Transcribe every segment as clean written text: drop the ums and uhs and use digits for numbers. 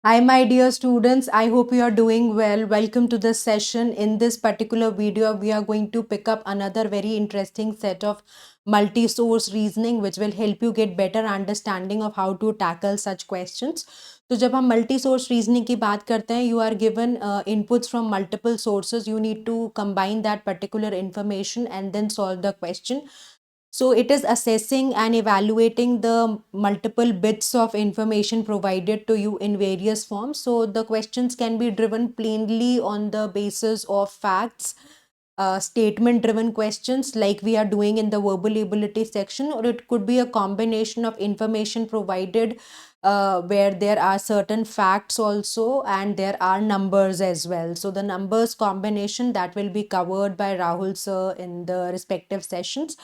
Hi, my dear students. I hope you are doing well. Welcome to this session. In this particular video, we are going to pick up another very interesting set of multi-source reasoning, which will help you get better understanding of how to tackle such questions. तो जब हम multi source reasoning की बात करते हैं, you are given inputs from multiple sources. You need to combine that particular information and then solve the question. So it is assessing and evaluating the multiple bits of information provided to you in various forms. So the questions can be driven plainly on the basis of facts, statement driven questions like we are doing in the verbal ability section, or it could be a combination of information provided where there are certain facts also and there are numbers as well. So the numbers combination that will be covered by Rahul sir in the respective sessions,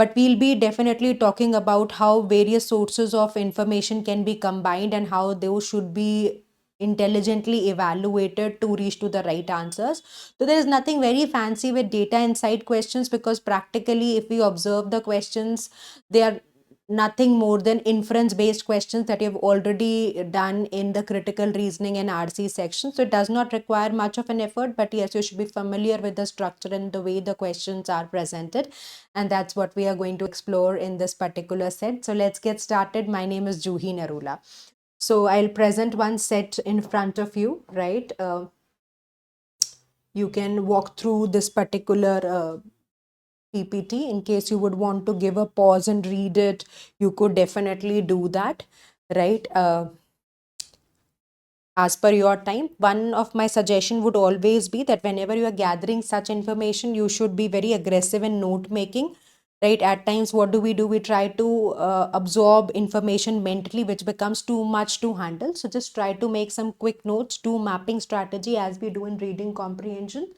but we'll be definitely talking about how various sources of information can be combined and how those should be intelligently evaluated to reach to the right answers. So there is nothing very fancy with data inside questions, because practically if we observe the questions, they are nothing more than inference based questions that you've already done in the critical reasoning and RC section. So it does not require much of an effort, but yes, you should be familiar with the structure and the way the questions are presented. And that's what we are going to explore in this particular set. So let's get started. My name is Juhi Narula. So I'll present one set in front of you, right? You can walk through this particular PPT. In case you would want to give a pause and read it, you could definitely do that, right? As per your time. One of my suggestion would always be that whenever you are gathering such information, you should be very aggressive in note making, right? At times, what do? We try to absorb information mentally, which becomes too much to handle. So just try to make some quick notes, do mapping strategy as we do in reading comprehension.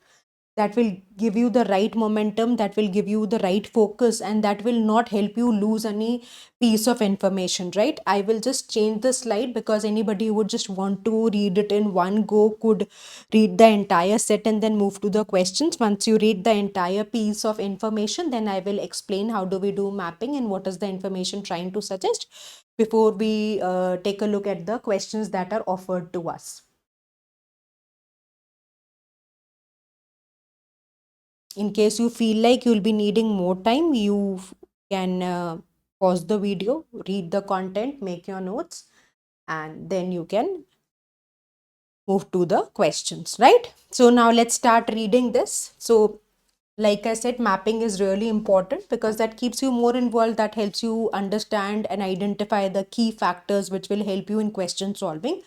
That will give you the right momentum, that will give you the right focus, and that will not help you lose any piece of information, right? I will just change the slide, because anybody who would just want to read it in one go could read the entire set and then move to the questions. Once you read the entire piece of information, then I will explain how do we do mapping and what is the information trying to suggest before we take a look at the questions that are offered to us. In case you feel like you'll be needing more time, you can pause the video, read the content, make your notes, and then you can move to the questions, right? So now let's start reading this. So like I said, mapping is really important because that keeps you more involved, that helps you understand and identify the key factors which will help you in question solving.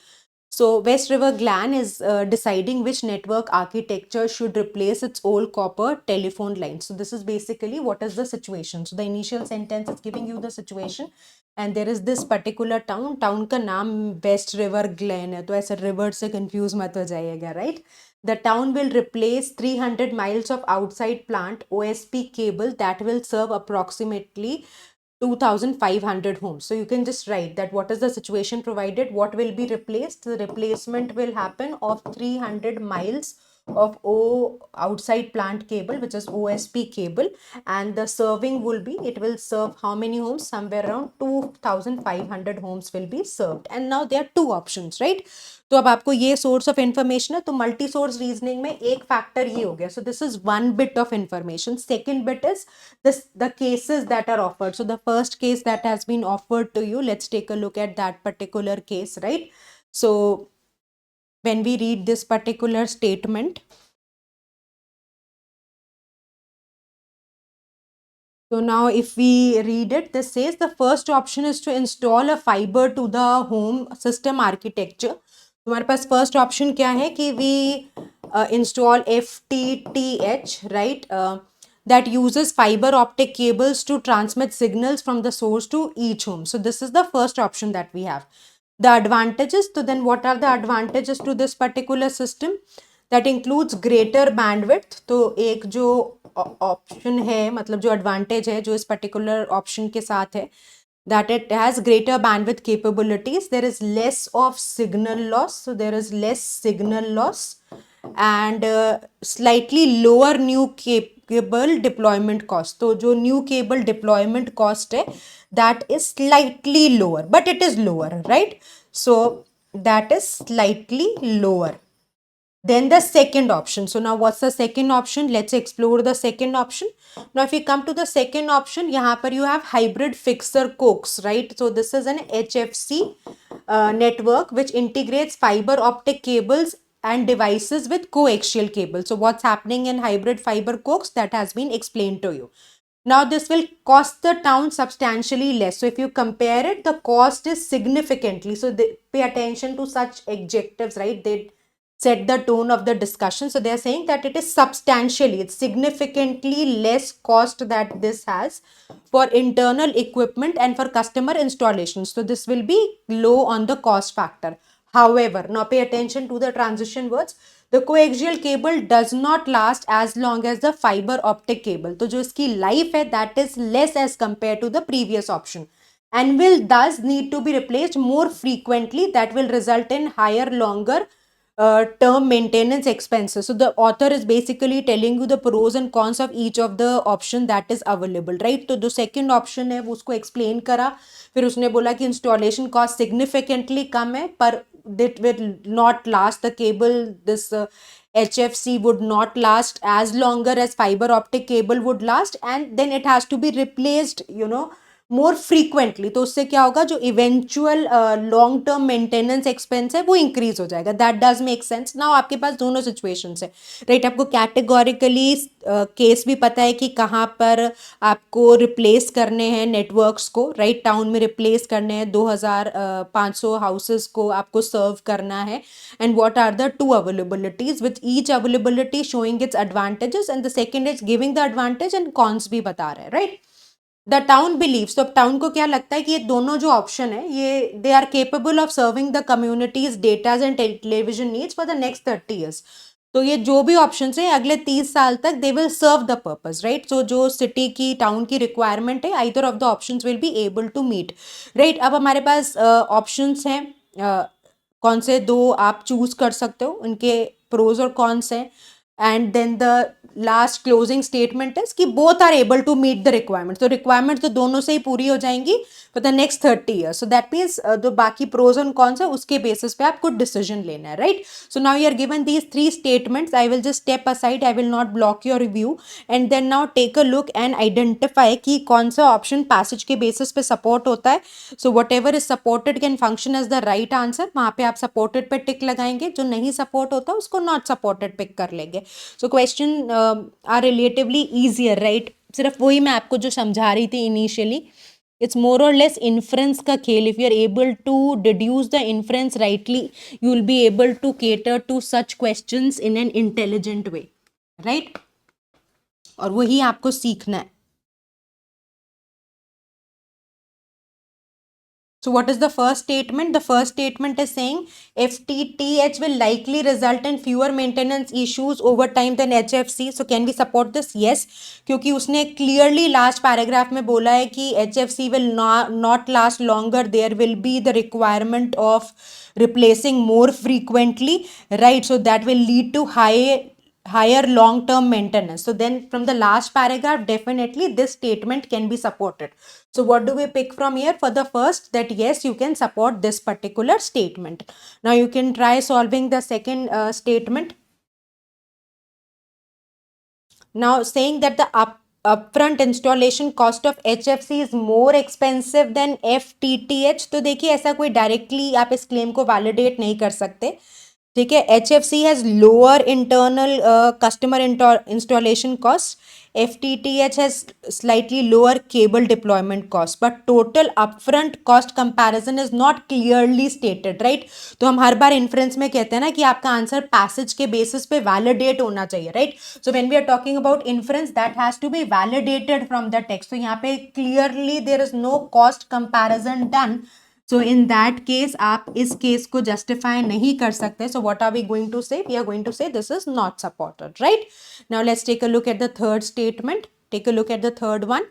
So West River GLAN is deciding which network architecture should replace its old copper telephone line. So this is basically what is the situation. So the initial sentence is giving you the situation, and there is this particular town का नाम West River GLAN है, तो ऐसे river से confuse मत हो जाइएगा, right? The town will replace 300 miles of outside plant OSP cable that will serve approximately 2,500 homes. So you can just write that what is the situation provided, what will be replaced. The replacement will happen of 300 miles of outside plant cable, which is OSP cable, and the serving will be, it will serve how many homes? Somewhere around 2,500 homes will be served. And now there are two options, right? तो अब आपको ये source of information है, तो multi source reasoning में एक factor ये हो गया. So this is one bit of information. Second bit is the cases that are offered. So the first case that has been offered to you, let's take a look at that particular case, right? So when we read this particular statement, so now if we read it, this says the first option is to install a fiber to the home system architecture. हमारे पास first option क्या है कि we install FTTH, right? That uses fiber optic cables to transmit signals from the source to each home. So this is the first option that we have. The advantages, so then what are the advantages to this particular system? That includes greater bandwidth. तो एक जो option है, मतलब जो advantage है जो इस particular option के साथ है, that it has greater bandwidth capabilities. There is less of signal loss. So there is less signal loss and slightly lower new cable deployment cost. तो जो new cable deployment cost है, that is slightly lower, but it is lower, right? So that is slightly lower than the second option. So now what's the second option? Let's explore the second option. Now if you come to the second option, यहाँ पर you have hybrid fixer coax, right? So this is an HFC network which integrates fiber optic cables and devices with coaxial cable. So what's happening in hybrid fiber coax, that has been explained to you. Now this will cost the town substantially less. So if you compare it, the cost is significantly. So they pay attention to such adjectives, right? They set the tone of the discussion. So they are saying that it is substantially, it's significantly less cost that this has for internal equipment and for customer installation. So this will be low on the cost factor. However, now pay attention to the transition words. The coaxial cable does not last as long as the fiber optic cable. तो जो इसकी life है, that is less as compared to the previous option, and will thus need to be replaced more frequently. That will result in higher, longer term maintenance expenses. So the author is basically telling you the pros and cons of each of the option that is available, right? तो जो second option है वो उसको explain करा, फिर उसने बोला कि installation cost significantly कम है, पर it will not last, the cable, this HFC would not last as longer as fiber optic cable would last, and then it has to be replaced, more frequently. तो उससे क्या होगा, जो eventual long term maintenance expense है वो increase हो जाएगा. That does make sense. Now आपके पास दोनों सिचुएशन है, राइट? आपको कैटेगोरिकली केस भी पता है कि कहाँ पर आपको रिप्लेस करने हैं नेटवर्क्स को, राइट? टाउन में रिप्लेस करने हैं, 2500 हाउसेस को आपको सर्व करना है. And what are the two availabilities, with each availability showing its advantages, and the second is giving the advantage and cons भी बता रहे हैं, राइट? द टाउन बिलीव्स, तो अब टाउन को क्या लगता है कि ये दोनों जो ऑप्शन है, ये they are capable of serving the communities datas and television needs for the next 30 years. तो ये जो भी ऑप्शन है अगले 30 साल तक they will serve the purpose, right? So जो सिटी की, टाउन की रिक्वायरमेंट है, either of the options will be able to meet, right? अब हमारे पास ऑप्शंस हैं, कौन से दो आप चूज कर सकते हो, उनके प्रोज और कॉन्स हैं. And then the last closing statement है कि both are able to meet the requirement. तो रिक्वायरमेंट तो दोनों से ही पूरी हो जाएंगी for the next 30 years. So that means जो बाकी प्रोज एंड कॉन्स है उसके बेसिस पे आपको डिसीजन लेना है, right? So now you are given these 3 statements. I will just step aside, I will not block your review, and then now take a look and identify कि कौन सा option passage के basis पे support होता है. So whatever is supported can function as the right answer. वहाँ पे आप सपोर्टेड पे टिक लगाएंगे, जो नहीं सपोर्ट होता उसको नॉट सपोर्टेड पिक कर लेंगे. So question are relatively easier, right? सिर्फ वही मैं आपको जो समझा रही थी initially, it's more or less inference का खेल. if you are able to deduce the inference rightly, you will be able to cater to such questions in an intelligent way, right? और वही आपको सीखना है. So what is the first statement? The first statement is saying FTTH will likely result in fewer maintenance issues over time than HFC. So can we support this? Yes, क्योंकि उसने clearly last paragraph में बोला है कि HFC will not last longer. There will be the requirement of replacing more frequently, right? So that will lead to higher long-term maintenance. So then from the last paragraph, definitely this statement can be supported. So what do we pick from here? For the first, that yes, you can support this particular statement. Now you can try solving the second statement. Now saying that the upfront installation cost of HFC is more expensive than FTTH. तो देखिए ऐसा कोई directly आप इस claim को validate नहीं कर सकते. ठीक है, HFC has lower internal customer installation cost. FTTH has slightly lower cable deployment cost, but total upfront cost comparison is not clearly stated, right? तो हम हर बार inference में कहते हैं ना कि आपका आंसर passage के basis पे validate होना चाहिए, right? So when we are talking about inference, that has to be validated from the text. तो यहाँ पे clearly there is no cost comparison done. So in that case, आप इस case को justify नहीं कर सकते. So what are we going to say? We are going to say this is not supported, right? Now let's take a look at the third statement. Take a look at the third one.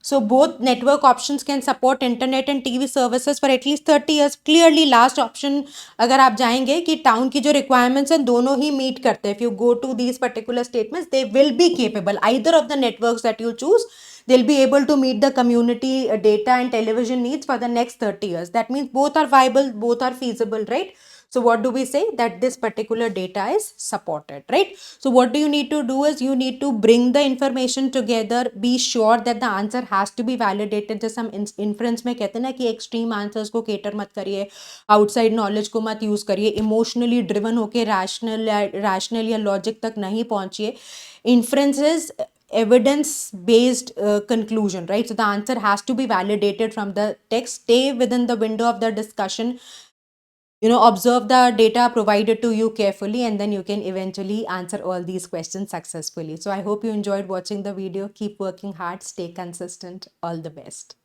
So both network options can support internet and TV services for at least 30 years. Clearly last option अगर आप जाएंगे कि town की जो requirements हैं दोनों ही meet करते हैं. If you go to these particular statements, they will be capable. Either of the networks that you choose, they'll be able to meet the community data and television needs for the next 30 years. That means both are viable, both are feasible, right? So what do we say? That this particular data is supported, right? So what do you need to do is you need to bring the information together, be sure that the answer has to be validated. जैसे हम inference में कहते हैं ना कि extreme answers को cater मत करिए, outside knowledge को मत use करिए, emotionally driven होके rational या logic तक नहीं पहुंचिए. Inference is evidence based conclusion, right? So the answer has to be validated from the text. Stay within the window of the discussion, observe the data provided to you carefully, and then you can eventually answer all these questions successfully. So I hope you enjoyed watching the video. Keep working hard, stay consistent. All the best.